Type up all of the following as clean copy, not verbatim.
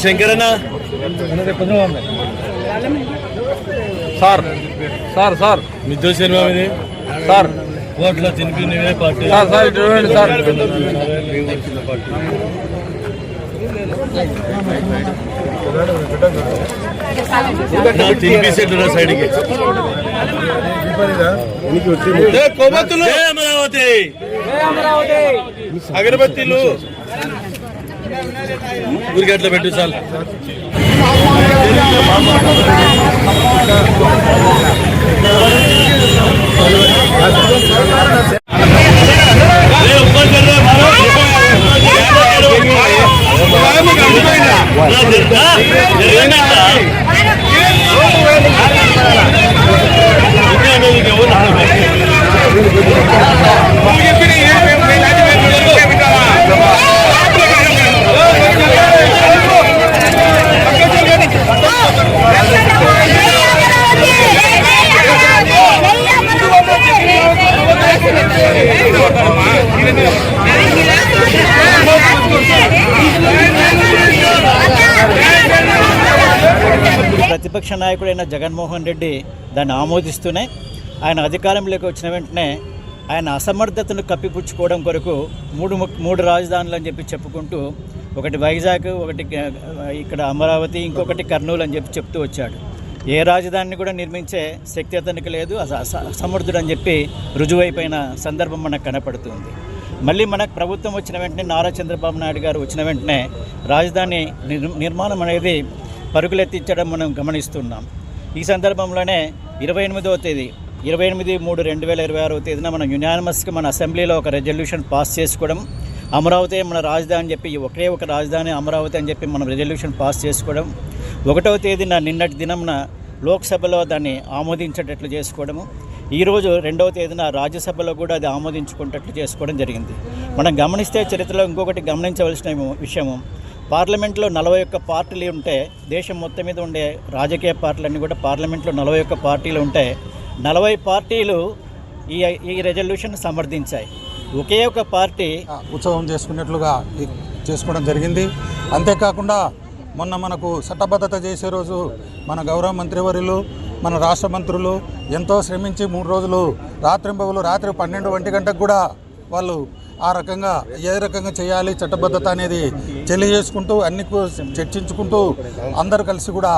శంకరన్న sir sir sir మిద్దె cinema ఇది sir ఓట్ల తినిపి నువ్వే పార్టీ సార్ సార్ చూడండి సార్ తినిపి సెట్ సైడ్కి అమరావతి అగరబత్తీలు ఊరికి అట్లా పెట్టు చాలు. ప్రతిపక్ష నాయకుడైన జగన్మోహన్ రెడ్డి దాన్ని ఆమోదిస్తూనే ఆయన అధికారంలోకి వచ్చిన వెంటనే ఆయన అసమర్థతను కప్పిపుచ్చుకోవడం కొరకు మూడు రాజధానులు అని చెప్పి చెప్పుకుంటూ ఒకటి వైజాగ్, ఒకటి ఇక్కడ అమరావతి, ఇంకొకటి కర్నూలు అని చెప్పి చెప్తూ వచ్చాడు. ఏ రాజధానిని కూడా నిర్మించే శక్తి అతనికి లేదు, అసమర్థుడు అని చెప్పి రుజువైపోయిన సందర్భం మనకు కనపడుతుంది. మళ్ళీ మనకు ప్రభుత్వం వచ్చిన వెంటనే నారా చంద్రబాబు నాయుడు గారు వచ్చిన వెంటనే రాజధాని నిర్మాణం అనేది పరుగులెత్తించడం మనం గమనిస్తున్నాం. ఈ సందర్భంలోనే 28వ తేదీ 28/3/2026 తేదీన మనం యునానిమస్గా మన అసెంబ్లీలో ఒక రెజల్యూషన్ పాస్ చేసుకోవడం, అమరావతి మన రాజధాని అని చెప్పి ఒకే ఒక రాజధాని అమరావతి అని చెప్పి మనం రెజల్యూషన్ పాస్ చేసుకోవడం, 1వ తేదీన నిన్నటి దినంన లోక్సభలో దాన్ని ఆమోదించేటట్లు చేసుకోవడము, ఈరోజు 2వ తేదీన రాజ్యసభలో కూడా అది ఆమోదించుకునేటట్లు చేసుకోవడం జరిగింది. మనం గమనిస్తే చరిత్రలో ఇంకొకటి గమనించవలసిన విషయము, పార్లమెంట్లో 41 పార్టీలు ఉంటే దేశం మొత్తం మీద ఉండే రాజకీయ పార్టీలన్నీ కూడా పార్లమెంట్లో 41 పార్టీలు ఉంటే 40 పార్టీలు ఈ రెజల్యూషన్ సమర్థించాయి. ఒకే ఒక పార్టీ ఉత్సవం చేసుకున్నట్లుగా చేసుకోవడం జరిగింది. అంతేకాకుండా మొన్న మనకు చట్టబద్ధత చేసే రోజు మన గౌరవ మంత్రివర్యులు, మన రాష్ట్ర మంత్రులు ఎంతో శ్రమించి 3 రోజులు రాత్రింబవులు రాత్రి 12 గంటకు కూడా వాళ్ళు ఆ రకంగా ఏ రకంగా చేయాలి చట్టబద్ధత అనేది తెలియజేసుకుంటూ అన్ని చర్చించుకుంటూ అందరూ కలిసి కూడా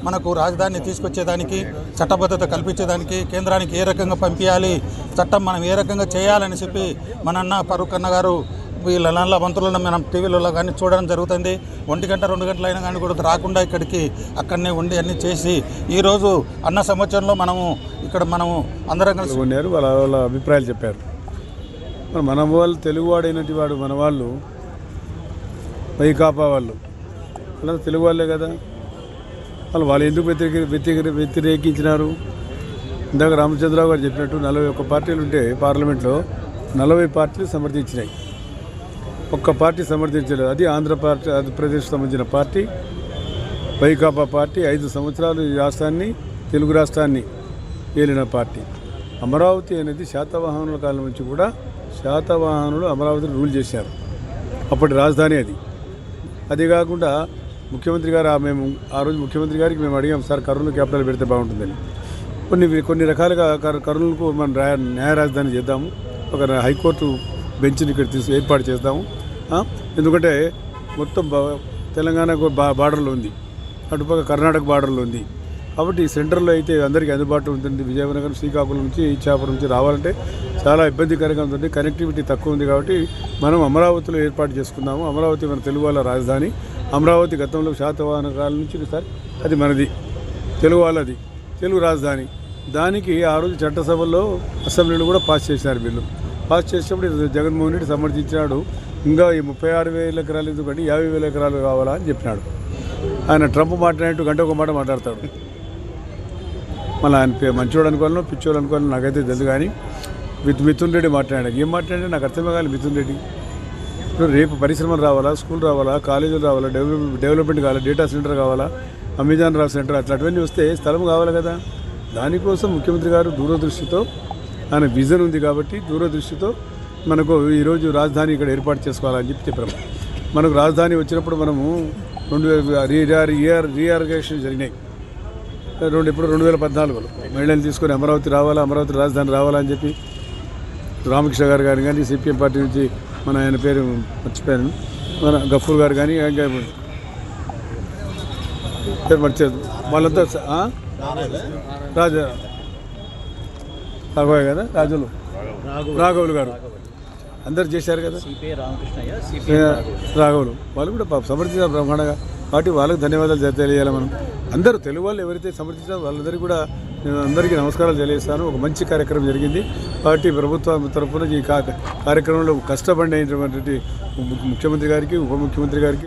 మనకు రాజధానిని తీసుకొచ్చేదానికి, చట్టబద్ధత కల్పించేదానికి, కేంద్రానికి ఏ రకంగా పంపించాలి, చట్టం మనం ఏ రకంగా చేయాలని చెప్పి మన అన్న ఫరూక్ అన్న గారు వీళ్ళ నల్ల మంత్రులను మనం టీవీలలో కానీ చూడడం జరుగుతుంది. 1 గంట 2 గంటలు అయినా కానీ కూడా రాకుండా ఇక్కడికి అక్కడనే ఉండి అన్నీ చేసి ఈరోజు అన్న సంవత్సరంలో మనము అందరం కలిసి ఉన్నారు. వాళ్ళ అభిప్రాయాలు చెప్పారు. మన వాళ్ళు తెలుగువాడైనటువంటి వాడు మన వాళ్ళు వైకాపా వాళ్ళు అలా తెలుగు వాళ్ళే కదా, వాళ్ళు ఎందుకు వ్యతిరేకించినారు? ఇందాక రామచంద్రరావు గారు చెప్పినట్టు 41 పార్టీలు ఉంటే పార్లమెంట్లో 40 పార్టీలు సమర్థించినాయి, ఒక్క పార్టీ సమర్థించలేదు. అది ఆంధ్రప్రదేశ్ సంబంధించిన పార్టీ వైకాపా పార్టీ. 5 సంవత్సరాలు ఈ రాష్ట్రాన్ని, తెలుగు రాష్ట్రాన్ని ఏలిన పార్టీ. అమరావతి అనేది శాతవాహనుల కాలం నుంచి కూడా శాతవాహనులు అమరావతిని రూల్ చేశారు. అప్పటి రాజధాని అది. అది కాకుండా ముఖ్యమంత్రి గారు ఆ రోజు ముఖ్యమంత్రి గారికి మేము అడిగాం, సార్ కర్నూలు క్యాపిటల్ పెడితే బాగుంటుందని. కొన్ని రకాలుగా కర్నూలుకు మనం న్యాయ రాజధాని చేద్దాము, ఒక హైకోర్టు బెంచ్ని ఇక్కడ ఏర్పాటు చేద్దాము. ఎందుకంటే మొత్తం తెలంగాణకు బార్డర్లో ఉంది, అటుపక్క కర్ణాటక బార్డర్లో ఉంది. కాబట్టి సెంటర్లో అయితే అందరికీ అందుబాటులో ఉంటుంది. విజయనగరం, శ్రీకాకుళం నుంచి, ఇచ్చాపురం నుంచి రావాలంటే చాలా ఇబ్బందికరంగా ఉంటుంది, కనెక్టివిటీ తక్కువ ఉంది. కాబట్టి మనం అమరావతిలో ఏర్పాటు చేసుకుందాము. అమరావతి మన తెలుగు వాళ్ళ రాజధాని. అమరావతి గతంలో శాతవాహన కాలం నుంచి సార్ అది మనది, తెలుగు వాళ్ళది, తెలుగు రాజధాని. దానికి ఆ రోజు చట్టసభల్లో అసెంబ్లీలో కూడా పాస్ చేశారు బిల్లు. పాస్ చేసినప్పుడు జగన్మోహన్ రెడ్డి సమర్థించాడు. ఇంకా ఈ 36,000 ఎకరాలు ఎందుకంటే 50,000 ఎకరాలు కావాలా అని చెప్పినాడు. ఆయన ట్రంప్ మాట్లాడినట్టు గంట ఒక మాట మాట్లాడతాడు. మళ్ళీ ఆయన మంచోడు అనుకోవాలనో పిచ్చోడు అనుకోవాలో నాకైతే తెలుసు. కానీ మిథున్ రెడ్డి మాట్లాడాడు. ఏం మాట్లాడాడు నాకు అర్థమే కాదు. మిథున్ రెడ్డి ఇప్పుడు రేపు పరిశ్రమలు రావాలా, స్కూల్ రావాలా, కాలేజీలు రావాలా, డెవలప్మెంట్ కావాలా, డేటా సెంటర్ కావాలా, అమెజాన్ సెంటర్ అట్లాంటివన్నీ వస్తే స్థలం కావాలి కదా. దానికోసం ముఖ్యమంత్రి గారు దూరదృష్టితో, ఆయన విజన్ ఉంది కాబట్టి దూరదృష్టితో మనకు ఈరోజు రాజధాని ఇక్కడ ఏర్పాటు చేసుకోవాలని చెప్పాము. మనకు రాజధాని వచ్చినప్పుడు మనము 2000 రీఆర్గనైజేషన్ జరిగినాయి. ఇప్పుడు 2014లో మహిళలు తీసుకొని అమరావతి రావాలా, అమరావతి రాజధాని రావాలని చెప్పి రామకృష్ణ గారు కానీ సిపిఎం పార్టీ నుంచి మన ఆయన పేరు మర్చిపోయాను, మన గఫూర్ గారు కానీ పేరు మర్చిపోయారు వాళ్ళంతా రాఘవయ్య కదా, రాఘవులు గారు అందరు చేశారు కదా. రాఘవులు వాళ్ళు కూడా సమర్థించారు బ్రహ్మాండంగా. కాబట్టి వాళ్ళకి ధన్యవాదాలు తెలియాలి. మనం అందరూ తెలుగు వాళ్ళు ఎవరైతే సమర్థించారో వాళ్ళందరికీ కూడా నేను అందరికీ నమస్కారాలు తెలియజేస్తాను. ఒక మంచి కార్యక్రమం జరిగింది. పార్టీ ప్రభుత్వం తరఫున ఈ కార్యక్రమంలో కష్టపడినటువంటి ముఖ్యమంత్రి గారికి, ఉప ముఖ్యమంత్రి గారికి